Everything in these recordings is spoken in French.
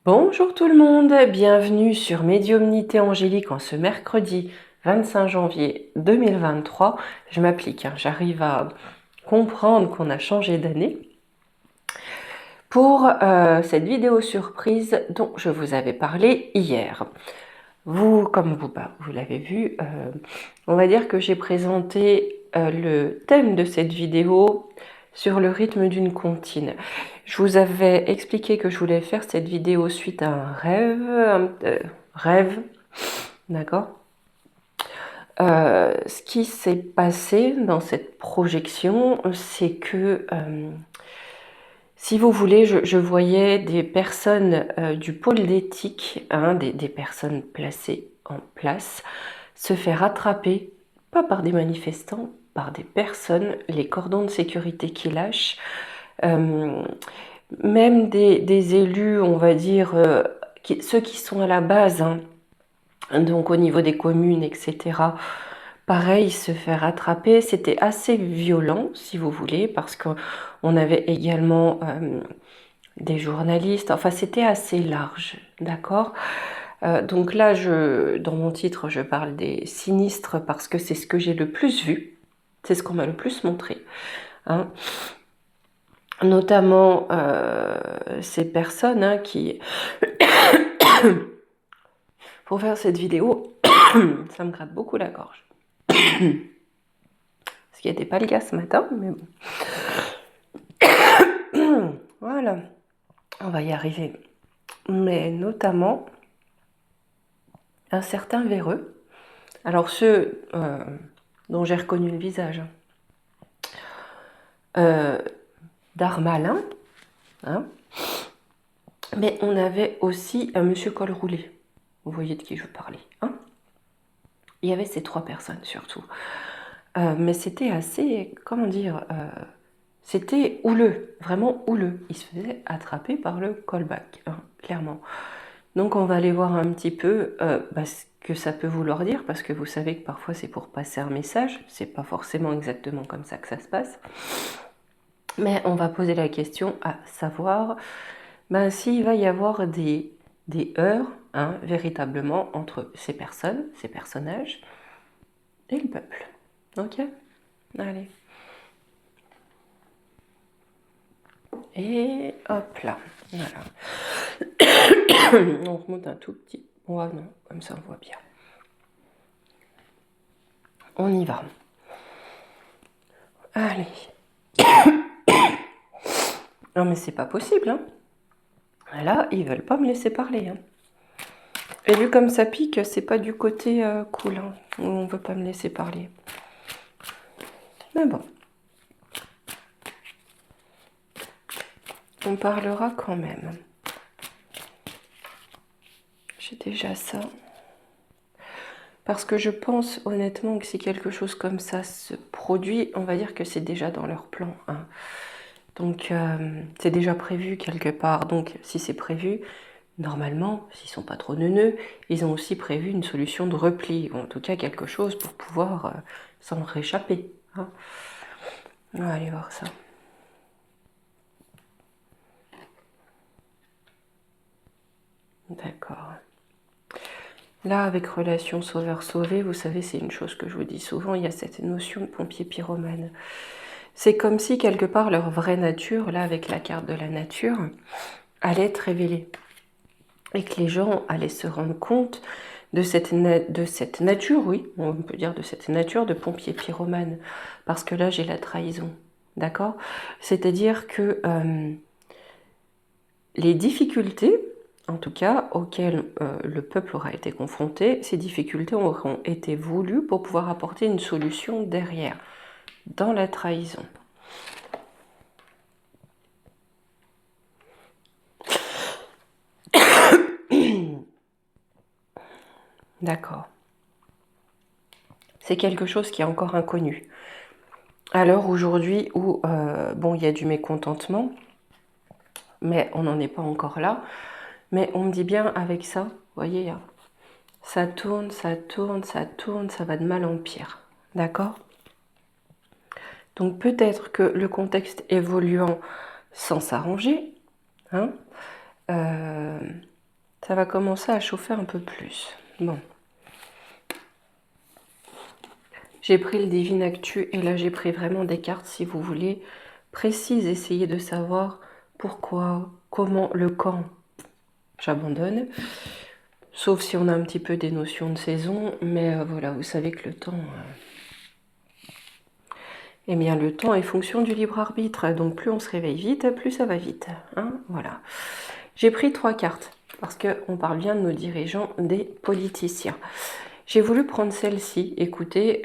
Bonjour tout le monde, bienvenue sur Médiumnité Angélique en ce mercredi 25 janvier 2023. Je m'applique, j'arrive à comprendre qu'on a changé d'année. Pour cette vidéo surprise dont je vous avais parlé hier. Comme vous l'avez vu, on va dire que j'ai présenté le thème de cette vidéo sur le rythme d'une comptine. Je vous avais expliqué que je voulais faire cette vidéo suite à un rêve, d'accord. Ce qui s'est passé dans cette projection, c'est que, si vous voulez, je voyais des personnes du pôle d'éthique, des personnes placées en place, se faire attraper, pas par des manifestants, par des personnes, les cordons de sécurité qui lâchent, même des élus, on va dire, ceux qui sont à la base, donc au niveau des communes, etc. Pareil, se faire attraper, c'était assez violent, si vous voulez, parce qu'on avait également des journalistes, enfin c'était assez large, d'accord. Donc là, dans mon titre, je parle des sinistres parce que c'est ce que j'ai le plus vu, c'est ce qu'on m'a le plus montré. Notamment ces personnes qui... Pour faire cette vidéo, ça me gratte beaucoup la gorge. Ce qui n'était pas le cas ce matin, mais bon. Voilà, on va y arriver. Mais notamment un certain véreux. Alors ceux dont j'ai reconnu le visage, d'Armalin, mais on avait aussi un monsieur col roulé. Vous voyez de qui je parlais. Il y avait ces trois personnes surtout. Mais c'était assez, comment dire, c'était houleux, vraiment houleux. Il se faisait attraper par le callback, clairement. Donc on va aller voir un petit peu ce que ça peut vouloir dire, parce que vous savez que parfois c'est pour passer un message, c'est pas forcément exactement comme ça que ça se passe. Mais on va poser la question à savoir s'il va y avoir des heurts, véritablement, entre ces personnes, ces personnages, et le peuple. Ok? Allez. Et hop là. Voilà. On remonte un tout petit. Ouais, non, comme ça on voit bien. On y va. Allez. Non mais c'est pas possible. Là, ils veulent pas me laisser parler. Et vu comme ça pique, c'est pas du côté cool. Où on veut pas me laisser parler. Mais bon. On parlera quand même. J'ai déjà ça. Parce que je pense honnêtement que si quelque chose comme ça se produit, on va dire que c'est déjà dans leur plan. Donc c'est déjà prévu quelque part. Donc si c'est prévu, normalement, s'ils sont pas trop neuneux, ils ont aussi prévu une solution de repli, ou en tout cas quelque chose pour pouvoir s'en réchapper. On va aller voir ça. D'accord. Là, avec relation sauveur-sauvé, vous savez, c'est une chose que je vous dis souvent, il y a cette notion de pompier pyromane. C'est comme si, quelque part, leur vraie nature, là, avec la carte de la nature, allait être révélée. Et que les gens allaient se rendre compte de cette nature, oui, on peut dire de cette nature de pompier pyromane. Parce que là, j'ai la trahison, d'accord? C'est-à-dire que les difficultés, en tout cas, auxquelles le peuple aura été confronté, ces difficultés auront été voulues pour pouvoir apporter une solution derrière, dans la trahison. D'accord. C'est quelque chose qui est encore inconnu. À l'heure aujourd'hui où, il y a du mécontentement, mais on n'en est pas encore là. Mais on me dit bien avec ça, vous voyez, ça tourne, ça tourne, ça tourne, ça va de mal en pire. D'accord? Donc peut-être que le contexte évoluant sans s'arranger, Ça va commencer à chauffer un peu plus. Bon. J'ai pris le Divine Actu et là j'ai pris vraiment des cartes, si vous voulez, précises. Essayez de savoir pourquoi, comment, le quand j'abandonne. Sauf si on a un petit peu des notions de saison. Mais voilà, vous savez que le temps... eh bien, le temps est fonction du libre arbitre. Donc plus on se réveille vite, plus ça va vite. Hein, voilà. J'ai pris 3 cartes parce qu'on parle bien de nos dirigeants, des politiciens. J'ai voulu prendre celle-ci. Écoutez,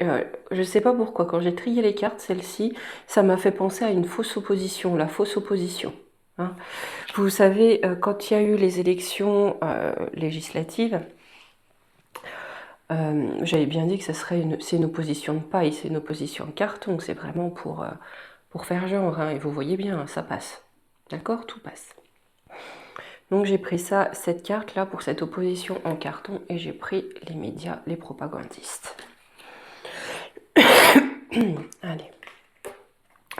je ne sais pas pourquoi, quand j'ai trié les cartes, celle-ci, ça m'a fait penser à une fausse opposition, la fausse opposition. Hein. Vous savez, quand il y a eu les élections législatives, j'avais bien dit que c'est une opposition de paille, c'est une opposition de carton, c'est vraiment pour faire genre, hein, et vous voyez bien, ça passe. D'accord? Tout passe. Donc j'ai pris ça, cette carte-là, pour cette opposition en carton, et j'ai pris les médias, les propagandistes. Allez.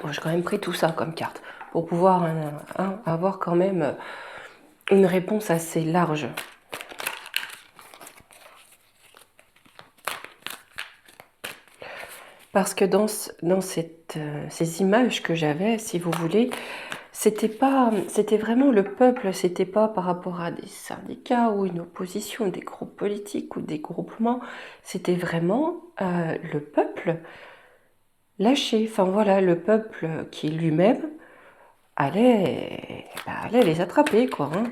Bon, j'ai quand même pris tout ça comme carte, pour pouvoir avoir quand même une réponse assez large. Parce que dans ces images que j'avais, si vous voulez, c'était vraiment le peuple, c'était pas par rapport à des syndicats ou une opposition, des groupes politiques ou des groupements, c'était vraiment le peuple lâché. Enfin voilà, le peuple qui lui-même allait les attraper, quoi. Hein.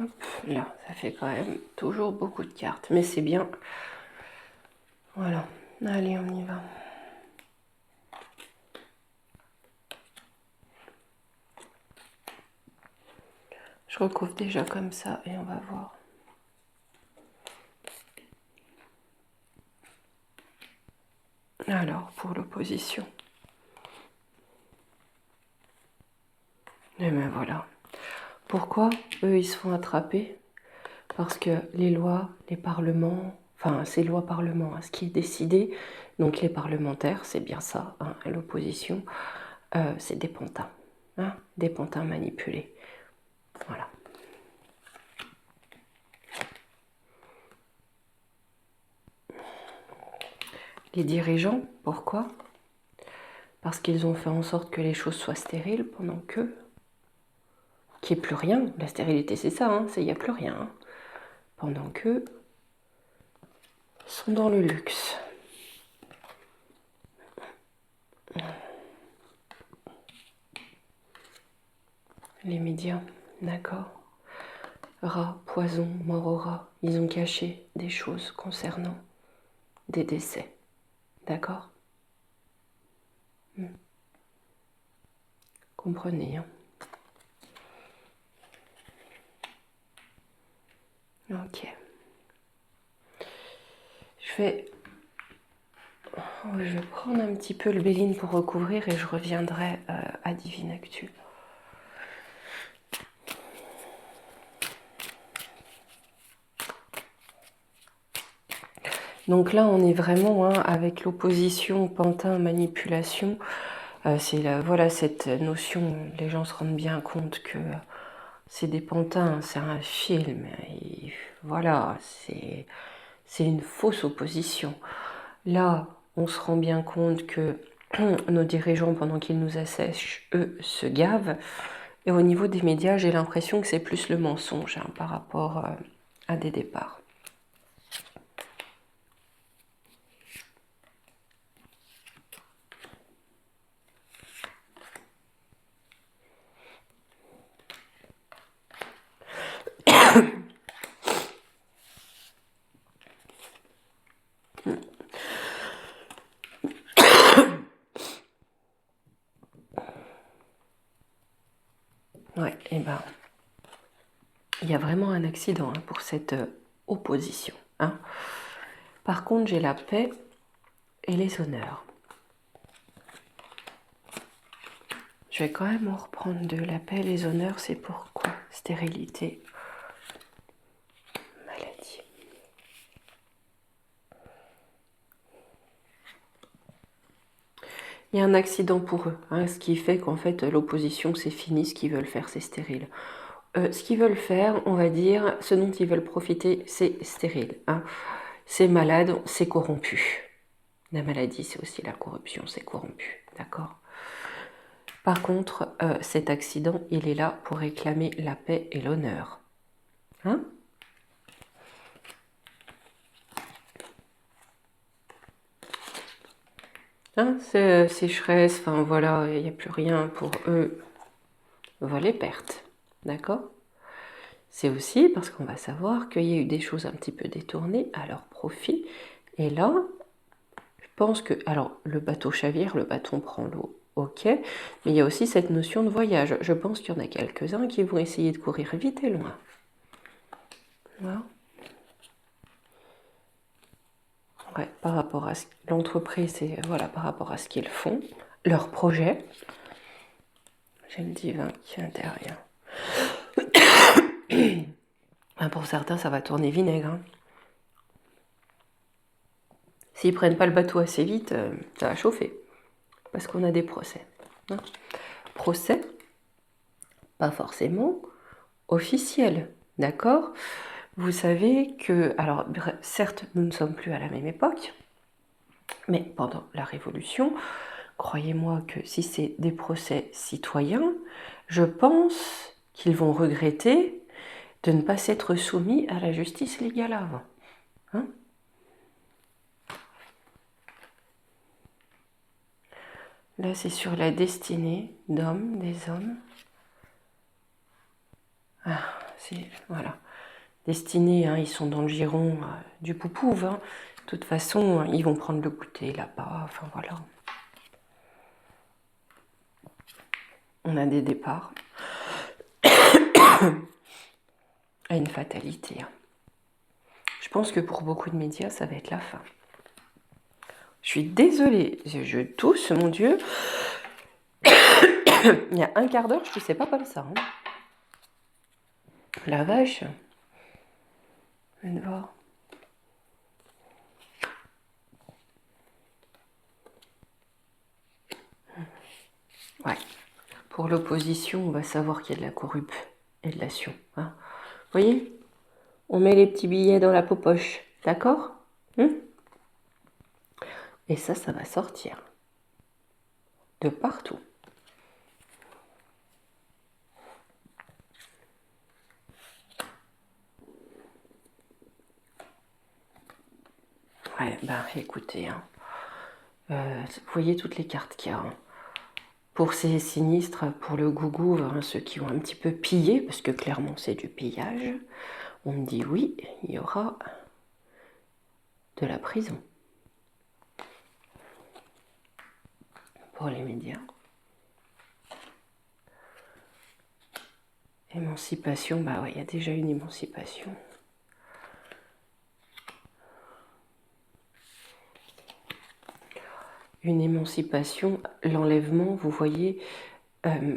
Hop, là, ça fait quand même toujours beaucoup de cartes, mais c'est bien. Voilà, allez, on y va. Je recouvre déjà comme ça et on va voir. Alors, pour l'opposition. Et ben voilà. Pourquoi eux, ils se font attraper? Parce que les lois, les parlements, enfin, c'est loi-parlement, hein, ce qui est décidé, donc les parlementaires, c'est bien ça, hein, l'opposition, c'est des pantins, hein, des pantins manipulés. Voilà. Les dirigeants, pourquoi? Parce qu'ils ont fait en sorte que les choses soient stériles pendant que... qu'il n'y ait plus rien. La stérilité, c'est ça, hein, il n'y a plus rien. Hein. Pendant que... sont dans le luxe. Les médias, d'accord. Rats, poison, mort au rat, ils ont caché des choses concernant des décès. D'accord? Comprenez, hein? Ok. Je vais prendre un petit peu le Béline pour recouvrir et je reviendrai à Divine Actu. Donc là, on est vraiment avec l'opposition pantin-manipulation. C'est voilà, cette notion, les gens se rendent bien compte que c'est des pantins, c'est un film. Et voilà, c'est une fausse opposition. Là, on se rend bien compte que nos dirigeants, pendant qu'ils nous assèchent, eux, se gavent. Et au niveau des médias, j'ai l'impression que c'est plus le mensonge par rapport à des départs. Ouais, et ben, il y a vraiment un accident pour cette opposition. Hein. Par contre, j'ai la paix et les honneurs. Je vais quand même en reprendre deux. La paix et les honneurs, c'est pourquoi? Stérilité, maladie. Il y a un accident pour eux, hein, ce qui fait qu'en fait l'opposition c'est fini, ce qu'ils veulent faire c'est stérile. Ce qu'ils veulent faire, on va dire, ce dont ils veulent profiter, c'est stérile. Hein. C'est malade, c'est corrompu. La maladie, c'est aussi la corruption, c'est corrompu. D'accord? Par contre, cet accident, il est là pour réclamer la paix et l'honneur. Hein? Hein, c'est sécheresse, enfin voilà, il n'y a plus rien pour eux. Voilà les pertes. D'accord? C'est aussi parce qu'on va savoir qu'il y a eu des choses un petit peu détournées à leur profit. Et là, je pense que, alors, le bateau chavire, le bâton prend l'eau, ok, mais il y a aussi cette notion de voyage. Je pense qu'il y en a quelques-uns qui vont essayer de courir vite et loin. Voilà. Ouais, par rapport à l'entreprise et voilà, par rapport à ce qu'ils font, leur projet. J'ai le divin qui intervient. Pour certains, ça va tourner vinaigre. Hein. S'ils prennent pas le bateau assez vite, ça va chauffer. Parce qu'on a des procès. Hein. Procès, pas forcément officiel, d'accord? Vous savez que, alors certes, nous ne sommes plus à la même époque, mais pendant la Révolution, croyez-moi que si c'est des procès citoyens, je pense qu'ils vont regretter de ne pas s'être soumis à la justice légale avant. Hein? Là, c'est sur la destinée d'hommes, des hommes. Ah, voilà. Destinée, hein, ils sont dans le giron du Poupouve. Hein. De toute façon, ils vont prendre le goûter là-bas. Enfin, voilà. On a des départs. À une fatalité. Hein. Je pense que pour beaucoup de médias, ça va être la fin. Je suis désolée, je tousse, mon Dieu. Il y a un quart d'heure, je ne toussais pas comme ça. Hein. La vache. Je viens de voir. Ouais. Pour l'opposition, on va savoir qu'il y a de la corruption et de l'action. Hein. Vous voyez? On met les petits billets dans la poche, d'accord? Et ça va sortir. De partout. Ouais, ben écoutez, hein. Vous voyez toutes les cartes qu'il y a. Hein. Pour ces sinistres, pour le gougou, hein, ceux qui ont un petit peu pillé, parce que clairement c'est du pillage, on me dit oui, il y aura de la prison. Pour les médias. Émancipation, bah ouais, il y a déjà une émancipation. Une émancipation, l'enlèvement, vous voyez,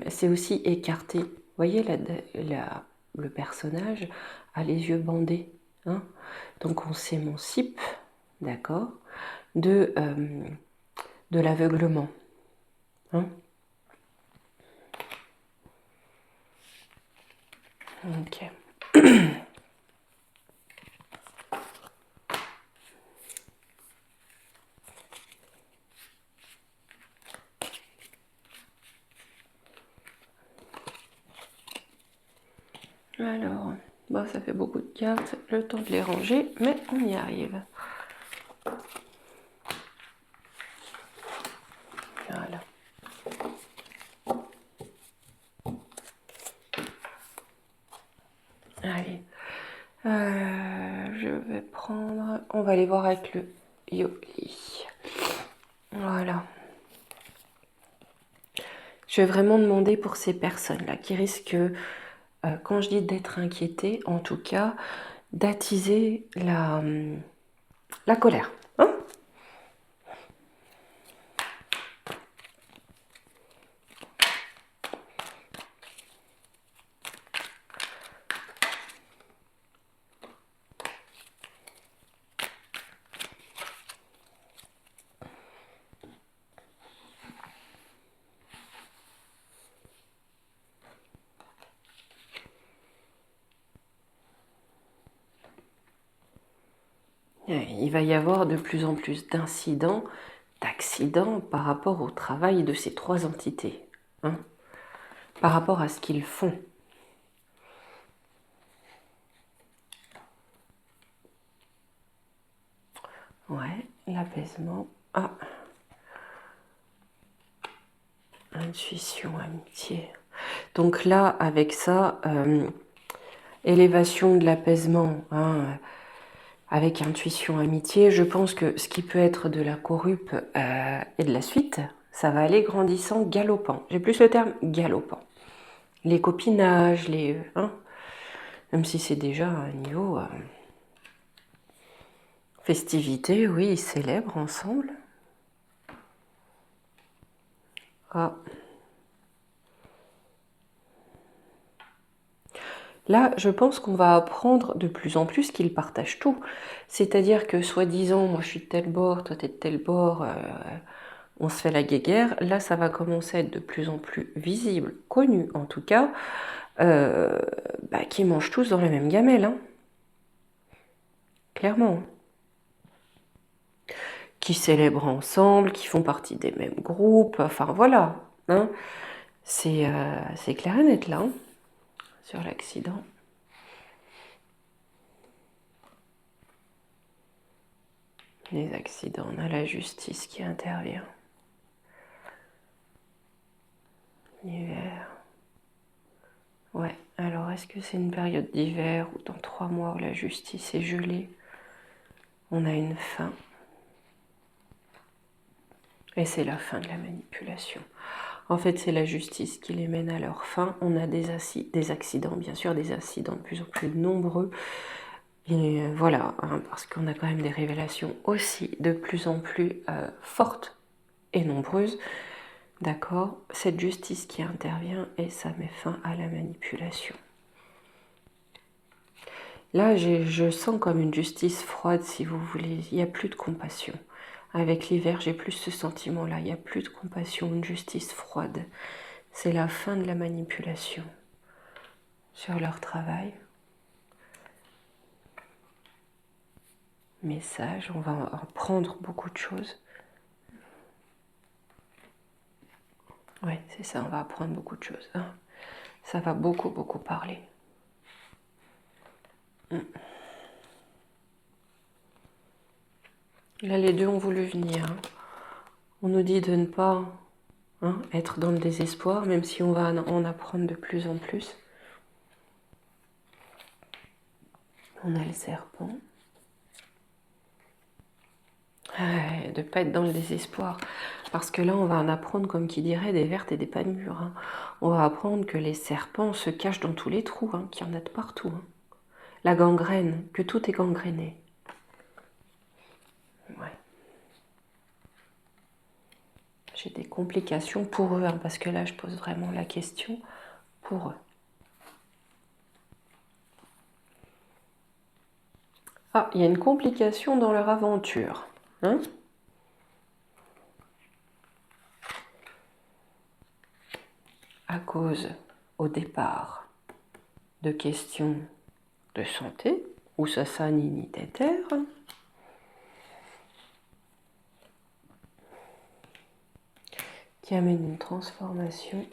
c'est aussi écarté. Vous voyez, le personnage a les yeux bandés. Hein, donc on s'émancipe, d'accord, de l'aveuglement. Hein. Ok. Alors, bon, ça fait beaucoup de cartes, le temps de les ranger, mais on y arrive. Voilà. Allez. Je vais prendre... On va aller voir avec le Yoli. Voilà. Je vais vraiment demander pour ces personnes-là qui risquent, quand je dis d'être inquiétées, en tout cas, d'attiser la colère. Hein. Il va y avoir de plus en plus d'incidents, d'accidents par rapport au travail de ces trois entités, hein, par rapport à ce qu'ils font. Ouais, l'apaisement. Ah, intuition, amitié. Donc là, avec ça, élévation de l'apaisement, hein, avec intuition, amitié, je pense que ce qui peut être de la corrupe et de la suite, ça va aller grandissant, galopant. J'ai plus le terme galopant. Les copinages, les... hein, même si c'est déjà un niveau... festivité, oui, ils célèbrent ensemble. Ah. Là, je pense qu'on va apprendre de plus en plus qu'ils partagent tout. C'est-à-dire que, soi-disant, moi je suis de tel bord, toi t'es de tel bord, on se fait la guéguerre. Là, ça va commencer à être de plus en plus visible, connu en tout cas, qu'ils mangent tous dans la même gamelle, hein. Clairement. Qui célèbrent ensemble, qui font partie des mêmes groupes, enfin voilà. Hein. C'est clair et net là, hein, sur l'accident. Les accidents, on a la justice qui intervient. L'hiver. Ouais, alors est-ce que c'est une période d'hiver ou dans 3 mois où la justice est gelée? On a une fin. Et c'est la fin de la manipulation. En fait, c'est la justice qui les mène à leur fin. On a des accidents, bien sûr, des accidents de plus en plus nombreux. Et voilà, hein, parce qu'on a quand même des révélations aussi de plus en plus fortes et nombreuses. D'accord? Cette justice qui intervient et ça met fin à la manipulation. Là, je sens comme une justice froide, si vous voulez. Il n'y a plus de compassion. Avec l'hiver, j'ai plus ce sentiment-là. Il n'y a plus de compassion, une justice froide. C'est la fin de la manipulation sur leur travail. Message, on va apprendre beaucoup de choses. Oui, c'est ça, on va apprendre beaucoup de choses. Hein. Ça va beaucoup, beaucoup parler. Là, les deux ont voulu venir. Hein. On nous dit de ne pas être dans le désespoir, même si on va en apprendre de plus en plus. On a le serpent. De ne pas être dans le désespoir. Parce que là, on va en apprendre, comme qui dirait, des vertes et des pas mûres. Hein. On va apprendre que les serpents se cachent dans tous les trous, hein, qu'il y en a de partout. Hein. La gangrène, que tout est gangréné. Ouais. J'ai des complications pour eux, hein, parce que là, je pose vraiment la question pour eux. Ah, il y a une complication dans leur aventure. Hein? À cause, au départ, de questions de santé, ou ça ni tétère, qui amène une transformation.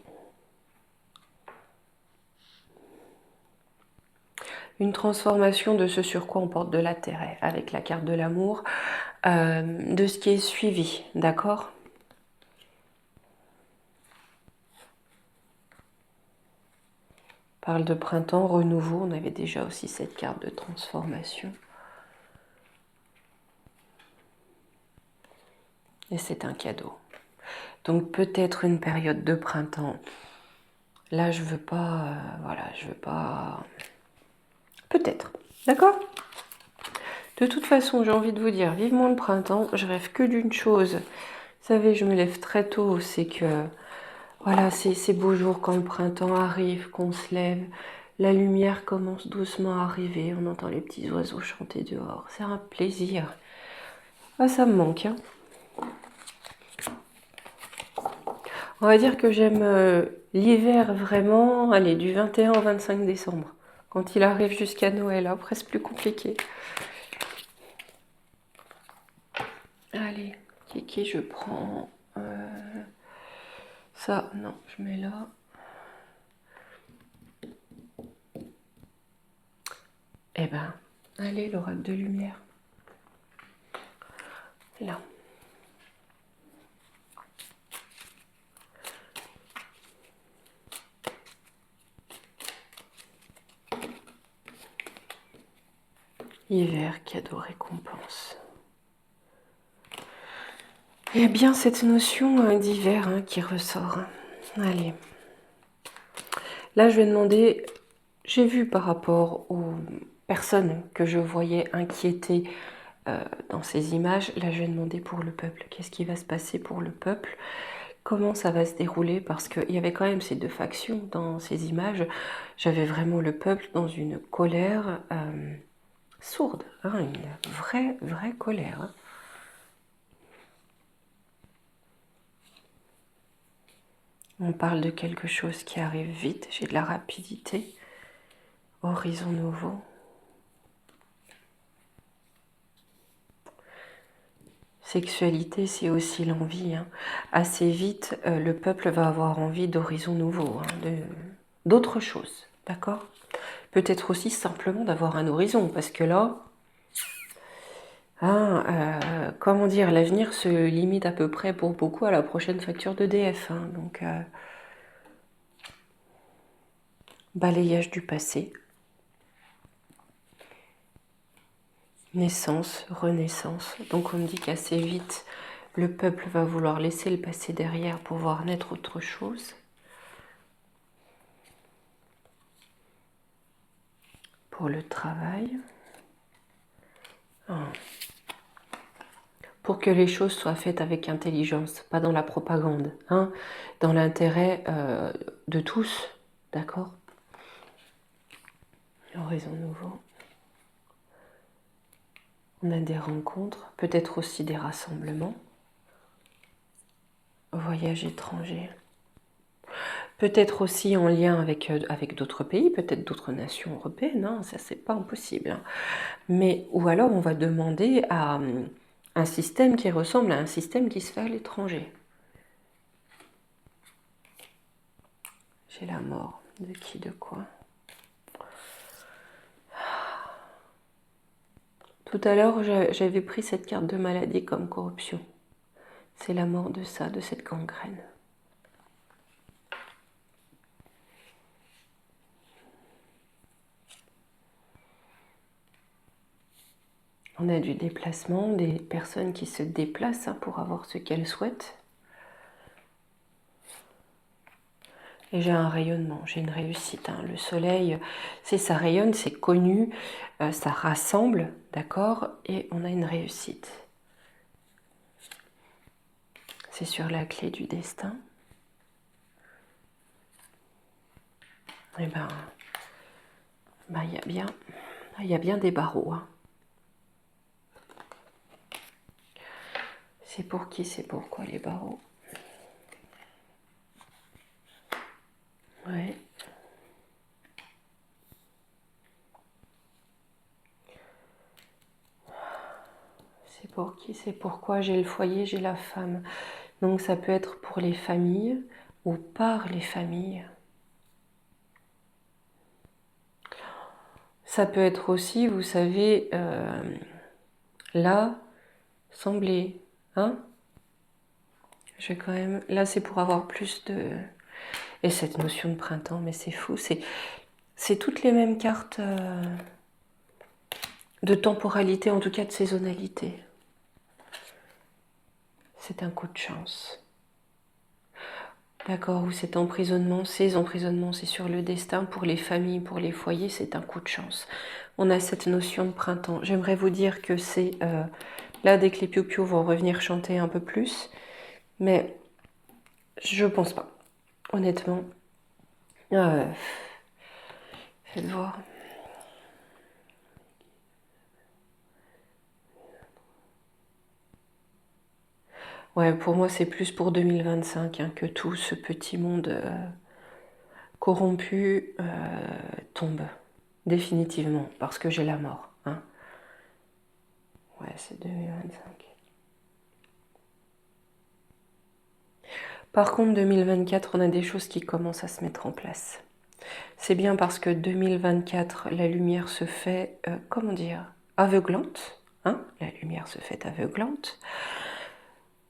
Une transformation de ce sur quoi on porte de l'intérêt, avec la carte de l'amour, de ce qui est suivi, d'accord ? Parle de printemps, renouveau, on avait déjà aussi cette carte de transformation. Et c'est un cadeau. Donc peut-être une période de printemps. Là, je veux pas, je veux pas... Peut-être, d'accord ? De toute façon, j'ai envie de vous dire, vivement le printemps, je rêve que d'une chose. Vous savez, je me lève très tôt, c'est que... Voilà, ces beaux jours quand le printemps arrive, qu'on se lève, la lumière commence doucement à arriver, on entend les petits oiseaux chanter dehors. C'est un plaisir. Ah, ça me manque, hein. On va dire que j'aime l'hiver vraiment, allez, du 21 au 25 décembre. Quand il arrive jusqu'à Noël, après c'est plus compliqué. Allez, qui je prends ça, non, je mets là. Eh ben, allez, l'oracle de lumière. Là. Hiver, cadeau, récompense. Eh bien, cette notion d'hiver qui ressort. Allez. Là, je vais demander, j'ai vu par rapport aux personnes que je voyais inquiétées dans ces images, là, je vais demander pour le peuple. Qu'est-ce qui va se passer pour le peuple? Comment ça va se dérouler? Parce qu'il y avait quand même ces deux factions dans ces images. J'avais vraiment le peuple dans une colère sourde, une vraie colère. On parle de quelque chose qui arrive vite, j'ai de la rapidité, horizon nouveau. Sexualité, c'est aussi l'envie. Assez vite, le peuple va avoir envie d'horizons nouveaux, d'autres choses, d'accord? Peut-être aussi simplement d'avoir un horizon, parce que là, comment dire, l'avenir se limite à peu près pour beaucoup à la prochaine facture d'EDF. Donc, balayage du passé, naissance, renaissance. Donc on me dit qu'assez vite, le peuple va vouloir laisser le passé derrière pour voir naître autre chose. Pour le travail. Pour que les choses soient faites avec intelligence, pas dans la propagande, dans l'intérêt de tous, d'accord? Horizon nouveau. On a des rencontres, peut-être aussi des rassemblements. Voyage étranger. Peut-être aussi en lien avec d'autres pays, peut-être d'autres nations européennes, ça c'est pas impossible. Mais, ou alors on va demander à un système qui ressemble à un système qui se fait à l'étranger. J'ai la mort. De qui, de quoi? Tout à l'heure, j'avais pris cette carte de maladie comme corruption. C'est la mort de ça, de cette gangrène. On a du déplacement, des personnes qui se déplacent pour avoir ce qu'elles souhaitent. Et j'ai un rayonnement, j'ai une réussite. Le soleil, ça rayonne, c'est connu, ça rassemble, d'accord? Et on a une réussite. C'est sur la clé du destin. Eh ben, il y a bien des barreaux. C'est pour qui, c'est pourquoi les barreaux? Ouais. C'est pour qui, c'est pourquoi j'ai le foyer, j'ai la femme. Donc ça peut être pour les familles ou par les familles. Ça peut être aussi, vous savez, là, sembler, Je vais quand même. Là, c'est pour avoir plus de. Et cette notion de printemps, mais c'est fou. C'est toutes les mêmes cartes de temporalité, en tout cas de saisonnalité. C'est un coup de chance. D'accord, ou cet emprisonnement, ces emprisonnements, c'est sur le destin pour les familles, pour les foyers, c'est un coup de chance. On a cette notion de printemps. J'aimerais vous dire que c'est là, dès que les piou-piou vont revenir chanter un peu plus, mais je pense pas, honnêtement. Faites voir. Ouais, pour moi, c'est plus pour 2025 que tout ce petit monde corrompu tombe. Définitivement, parce que j'ai la mort. Ouais, c'est 2025. Par contre, 2024, on a des choses qui commencent à se mettre en place. C'est bien parce que 2024, la lumière se fait, comment dire, aveuglante. Hein, la lumière se fait aveuglante.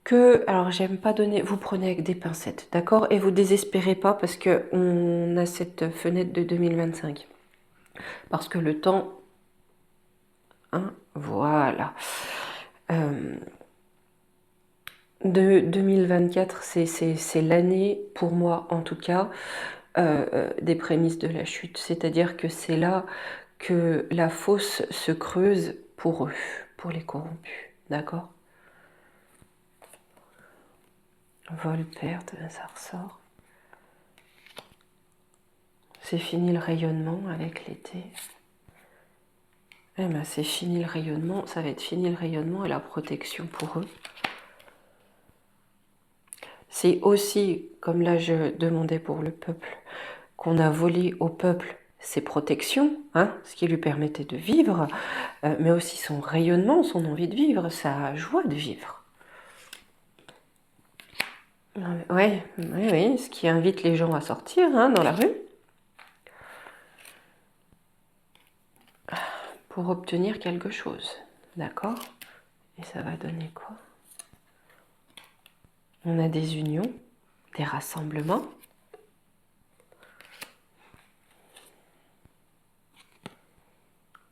Que, alors j'aime pas donner, vous prenez avec des pincettes, d'accord? Et vous désespérez pas parce que on a cette fenêtre de 2025. Parce que le temps, hein, voilà. De 2024, c'est l'année, pour moi en tout cas, des prémices de la chute. C'est-à-dire que c'est là que la fosse se creuse pour eux, pour les corrompus. D'accord? Vol, perte, ça ressort. C'est fini le rayonnement avec l'été. Eh ben, c'est fini le rayonnement, ça va être fini le rayonnement et la protection pour eux. C'est aussi, comme là je demandais pour le peuple, qu'on a volé au peuple ses protections, hein, ce qui lui permettait de vivre, mais aussi son rayonnement, son envie de vivre, sa joie de vivre. Oui, ce qui invite les gens à sortir, hein, dans la rue, pour obtenir quelque chose. D'accord? Et ça va donner quoi? On a des unions, des rassemblements.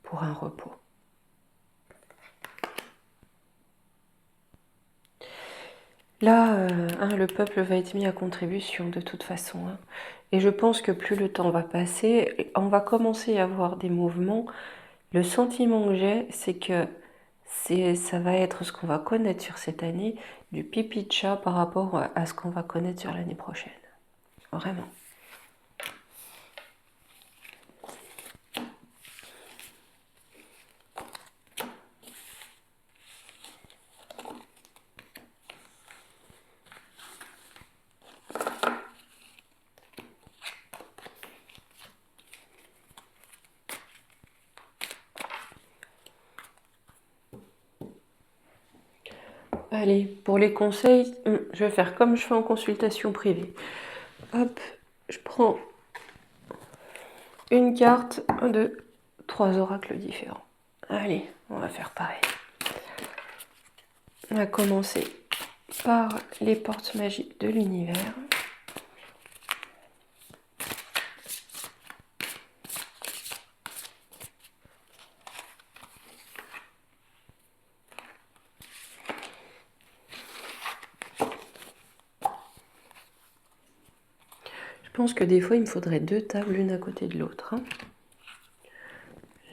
Pour un repos. Là, le peuple va être mis à contribution de toute façon. Hein. Et je pense que plus le temps va passer, on va commencer à avoir des mouvements. Le sentiment que j'ai, c'est que ça va être ce qu'on va connaître sur cette année, du pipi de chat par rapport à ce qu'on va connaître sur l'année prochaine. Vraiment. Allez, pour les conseils, je vais faire comme je fais en consultation privée. Hop, je prends une carte, 1, 2, 3 oracles différents. Allez, on va faire pareil. On va commencer par les portes magiques de l'univers. Je pense que des fois, il me faudrait 2 tables l'une à côté de l'autre. Hein.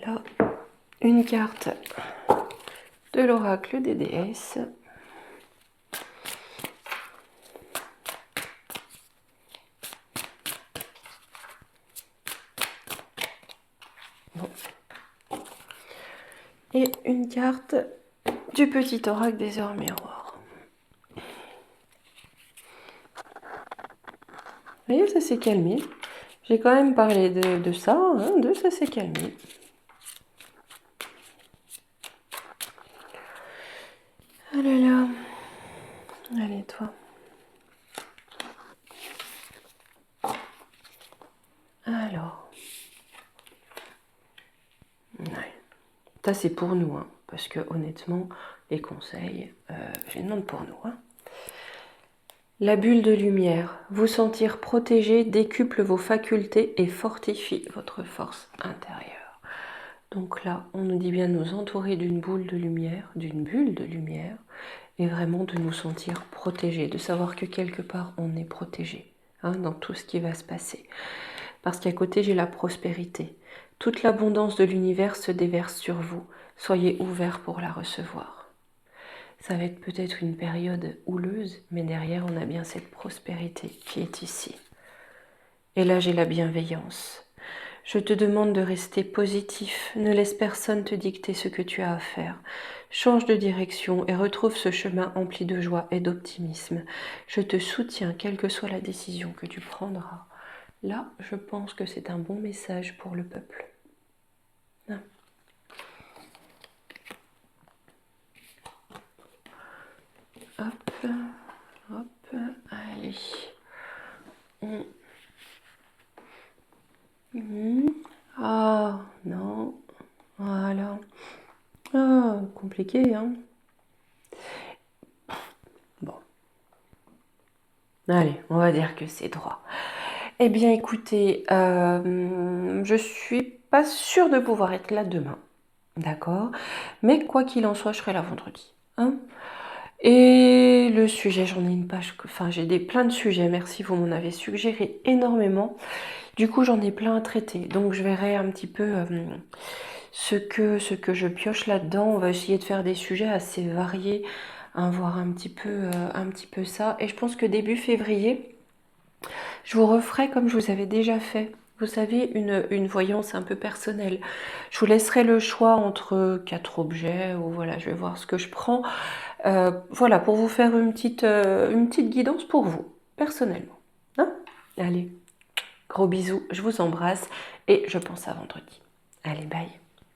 Là, une carte de l'oracle des déesses. Bon. Et une carte du petit oracle des heures miroirs. Vous voyez, ça s'est calmé. J'ai quand même parlé de ça, hein, ça s'est calmé. Oh là là. Allez, toi. Alors. Ouais. Ça, c'est pour nous, hein, parce que honnêtement, les conseils, je les demande pour nous. Hein. La bulle de lumière. Vous sentir protégé décuple vos facultés et fortifie votre force intérieure. Donc là, on nous dit bien de nous entourer d'une boule de lumière, d'une bulle de lumière, et vraiment de nous sentir protégés, de savoir que quelque part on est protégé hein, dans tout ce qui va se passer. Parce qu'à côté, j'ai la prospérité. Toute l'abondance de l'univers se déverse sur vous. Soyez ouverts pour la recevoir. Ça va être peut-être une période houleuse, mais derrière, on a bien cette prospérité qui est ici. Et là, j'ai la bienveillance. Je te demande de rester positif, ne laisse personne te dicter ce que tu as à faire. Change de direction et retrouve ce chemin empli de joie et d'optimisme. Je te soutiens, quelle que soit la décision que tu prendras. Là, je pense que c'est un bon message pour le peuple. Non. Hop, hop, allez. Allez. Ah, non. Voilà. Ah, compliqué, hein. Bon. Allez, on va dire que c'est droit. Eh bien, écoutez, je suis pas sûre de pouvoir être là demain. D'accord? Mais quoi qu'il en soit, je serai là vendredi. Hein? Et le sujet, j'en ai une page, enfin j'ai plein de sujets, merci, vous m'en avez suggéré énormément. Du coup, j'en ai plein à traiter, donc je verrai un petit peu ce que je pioche là-dedans. On va essayer de faire des sujets assez variés, hein, voir un petit peu ça. Et je pense que début février, je vous referai comme je vous avais déjà fait. Vous savez, une voyance un peu personnelle. Je vous laisserai le choix entre 4 objets, ou voilà, je vais voir ce que je prends. Voilà, pour vous faire une petite guidance pour vous, personnellement. Hein? Allez, gros bisous, je vous embrasse et je pense à vendredi. Allez, bye.